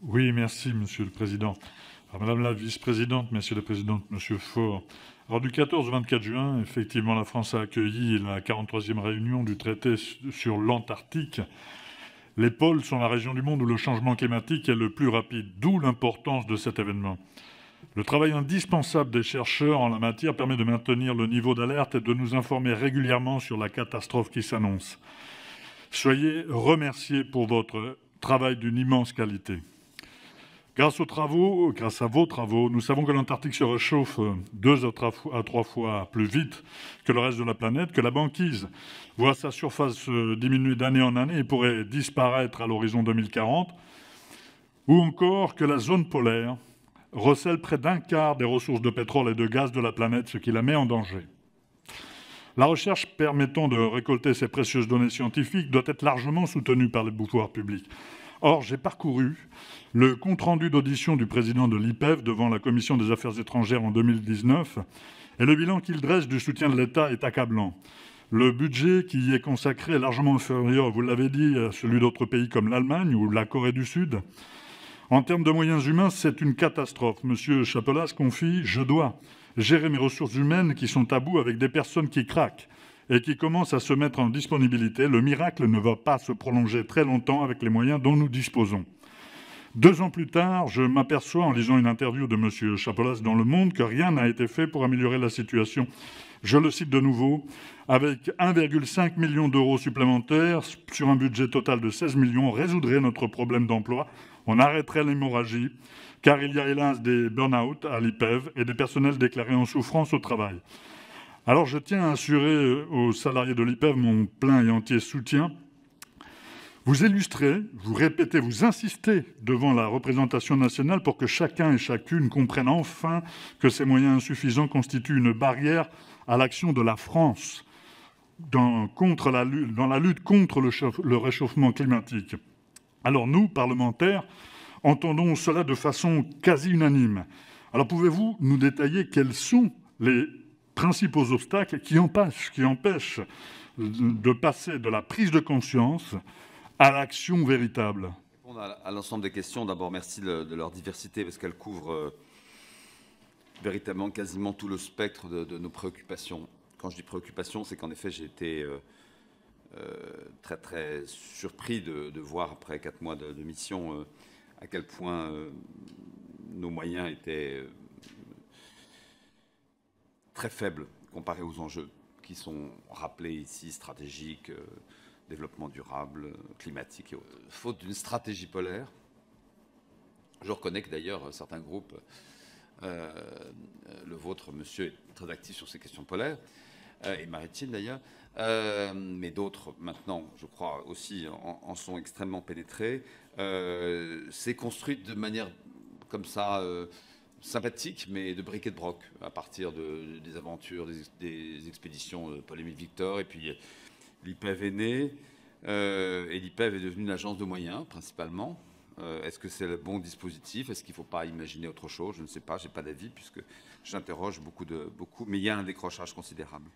Oui, merci, Monsieur le Président. Alors, Madame la Vice-présidente, Messieurs les Présidents, Monsieur Faure. Alors, du 14 au 24 juin, effectivement, la France a accueilli la 43e réunion du traité sur l'Antarctique. Les pôles sont la région du monde où le changement climatique est le plus rapide, d'où l'importance de cet événement. Le travail indispensable des chercheurs en la matière permet de maintenir le niveau d'alerte et de nous informer régulièrement sur la catastrophe qui s'annonce. Soyez remerciés pour votre travail d'une immense qualité. Grâce à vos travaux, nous savons que l'Antarctique se réchauffe 2 à 3 fois plus vite que le reste de la planète, que la banquise voit sa surface diminuer d'année en année et pourrait disparaître à l'horizon 2040, ou encore que la zone polaire recèle près d'un quart des ressources de pétrole et de gaz de la planète, ce qui la met en danger. La recherche permettant de récolter ces précieuses données scientifiques doit être largement soutenue par les pouvoirs publics. Or, j'ai parcouru le compte-rendu d'audition du président de l'IPEV devant la Commission des Affaires étrangères en 2019, et le bilan qu'il dresse du soutien de l'État est accablant. Le budget qui y est consacré est largement inférieur, vous l'avez dit, à celui d'autres pays comme l'Allemagne ou la Corée du Sud. En termes de moyens humains, c'est une catastrophe. Monsieur Chapelas confie « Je dois gérer mes ressources humaines qui sont à bout avec des personnes qui craquent et qui commencent à se mettre en disponibilité. Le miracle ne va pas se prolonger très longtemps avec les moyens dont nous disposons. » 2 ans plus tard, je m'aperçois en lisant une interview de monsieur Chapelas dans Le Monde que rien n'a été fait pour améliorer la situation. Je le cite de nouveau, avec 1,5 million d'euros supplémentaires sur un budget total de 16 millions, on résoudrait notre problème d'emploi, on arrêterait l'hémorragie, car il y a hélas des burn-out à l'IPEV et des personnels déclarés en souffrance au travail. Alors je tiens à assurer aux salariés de l'IPEV mon plein et entier soutien. Vous illustrez, vous répétez, vous insistez devant la représentation nationale pour que chacun et chacune comprenne enfin que ces moyens insuffisants constituent une barrière à l'action de la France dans la lutte contre le réchauffement climatique. Alors nous, parlementaires, entendons cela de façon quasi unanime. Alors pouvez-vous nous détailler quels sont les principaux obstacles qui empêchent de passer de la prise de conscience à l'action véritable? Répondre à l'ensemble des questions. D'abord, merci de leur diversité parce qu'elles couvrent véritablement quasiment tout le spectre de nos préoccupations. Quand je dis préoccupation, c'est qu'en effet, j'ai été très très surpris de voir après 4 mois de mission à quel point nos moyens étaient très faibles comparés aux enjeux qui sont rappelés ici, stratégiques, développement durable, climatique et autres. Faute d'une stratégie polaire, je reconnais que d'ailleurs certains groupes, le vôtre, monsieur, est très actif sur ces questions polaires, et maritimes d'ailleurs, mais d'autres maintenant, je crois aussi, en sont extrêmement pénétrés. C'est construit de manière comme ça, sympathique, mais de briquet de broc, à partir des aventures, des expéditions de Paul-Émile Victor, et puis l'IPEV est né, et l'IPEV est devenu une agence de moyens, principalement. Est-ce que c'est le bon dispositif? Est-ce qu'il ne faut pas imaginer autre chose? Je ne sais pas, je n'ai pas d'avis, puisque j'interroge beaucoup, mais il y a un décrochage considérable.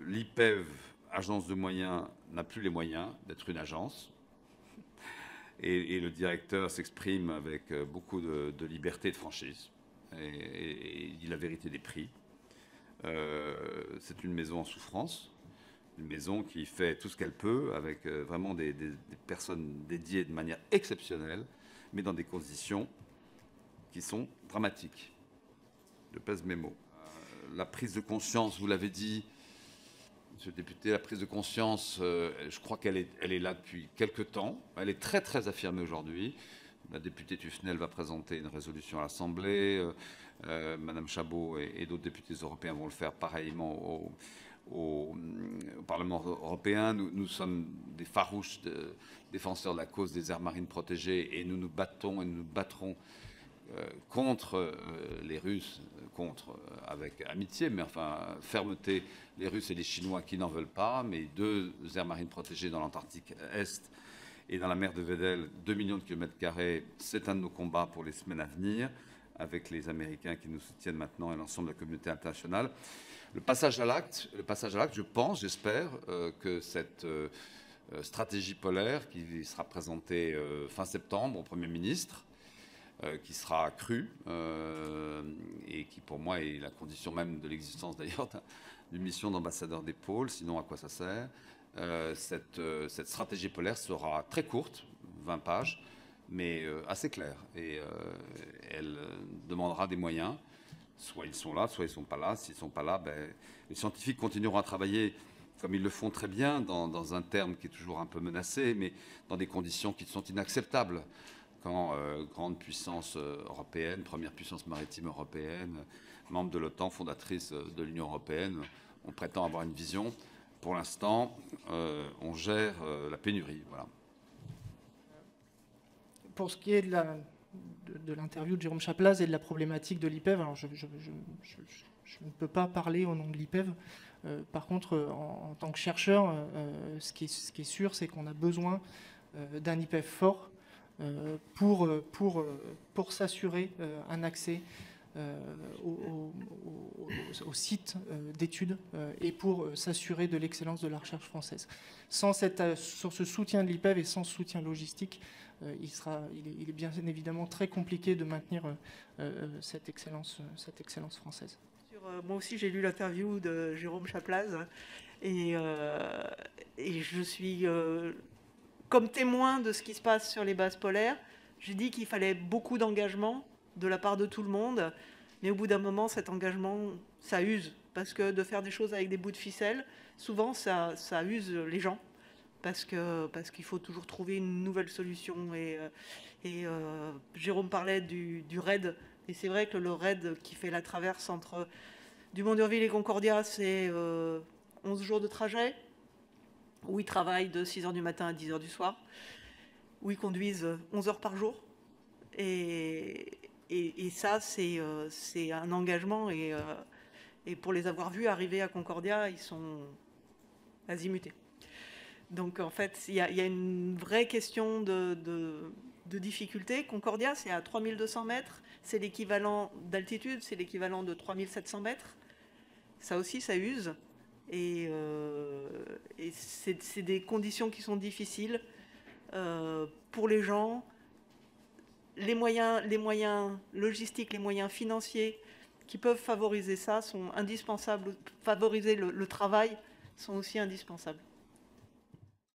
L'IPEV, agence de moyens, n'a plus les moyens d'être une agence. Et le directeur s'exprime avec beaucoup de liberté et de franchise, et il dit la vérité des prix. C'est une maison en souffrance, une maison qui fait tout ce qu'elle peut, avec vraiment des personnes dédiées de manière exceptionnelle, mais dans des conditions qui sont dramatiques. Je pèse mes mots. La prise de conscience, vous l'avez dit, Monsieur le député, la prise de conscience, je crois qu'elle est là depuis quelque temps. Elle est très très affirmée aujourd'hui. La députée Tufnel va présenter une résolution à l'Assemblée. Madame Chabot et d'autres députés européens vont le faire pareillement au Parlement européen. Nous sommes des farouches défenseurs de la cause des aires marines protégées et nous nous battons et nous nous battrons contre les Russes, avec amitié, mais enfin fermeté, les Russes et les Chinois qui n'en veulent pas, mais 2 aires marines protégées dans l'Antarctique Est et dans la mer de Weddell, 2 millions de kilomètres carrés, c'est un de nos combats pour les semaines à venir, avec les Américains qui nous soutiennent maintenant et l'ensemble de la communauté internationale. Le passage à l'acte, je pense, j'espère que cette stratégie polaire qui sera présentée fin septembre au Premier ministre, qui sera accrue et qui, pour moi, est la condition même de l'existence d'ailleurs d'une mission d'ambassadeur des pôles, sinon à quoi ça sert. Cette stratégie polaire sera très courte, 20 pages, mais assez claire. Et elle demandera des moyens. Soit ils sont là, soit ils ne sont pas là. S'ils ne sont pas là, les scientifiques continueront à travailler comme ils le font très bien, dans un terme qui est toujours un peu menacé, mais dans des conditions qui sont inacceptables. Quand grande puissance européenne, première puissance maritime européenne, membre de l'OTAN, fondatrice de l'Union européenne, on prétend avoir une vision. Pour l'instant, on gère la pénurie. Voilà. Pour ce qui est de l'interview de Jérôme Chaplaz et de la problématique de l'IPEV, alors je ne peux pas parler au nom de l'IPEV. Par contre, en tant que chercheur, ce qui est sûr, c'est qu'on a besoin d'un IPEV fort pour s'assurer un accès au site d'études et pour s'assurer de l'excellence de la recherche française. Sur ce soutien de l'IPEV et sans soutien logistique, il est bien évidemment très compliqué de maintenir cette excellence française. Moi aussi, j'ai lu l'interview de Jérôme Chaplaz et je suis comme témoin de ce qui se passe sur les bases polaires. J'ai dit qu'il fallait beaucoup d'engagement de la part de tout le monde, mais au bout d'un moment, cet engagement, ça use, parce que de faire des choses avec des bouts de ficelle, souvent, ça use les gens, parce qu'il faut toujours trouver une nouvelle solution. Et Jérôme parlait du RAID, et c'est vrai que le RAID qui fait la traverse entre Dumont-d'Urville et Concordia, c'est 11 jours de trajet, où ils travaillent de 6h du matin à 10h du soir, où ils conduisent 11 heures par jour. Et ça, c'est un engagement. Et pour les avoir vus arriver à Concordia, ils sont azimutés. Donc, en fait, il y a une vraie question de difficulté. Concordia, c'est à 3200 mètres. C'est l'équivalent d'altitude, c'est l'équivalent de 3700 mètres. Ça aussi, ça use. Et c'est des conditions qui sont difficiles pour les gens. Les moyens logistiques, les moyens financiers qui peuvent favoriser ça sont indispensables. Favoriser le travail sont aussi indispensables.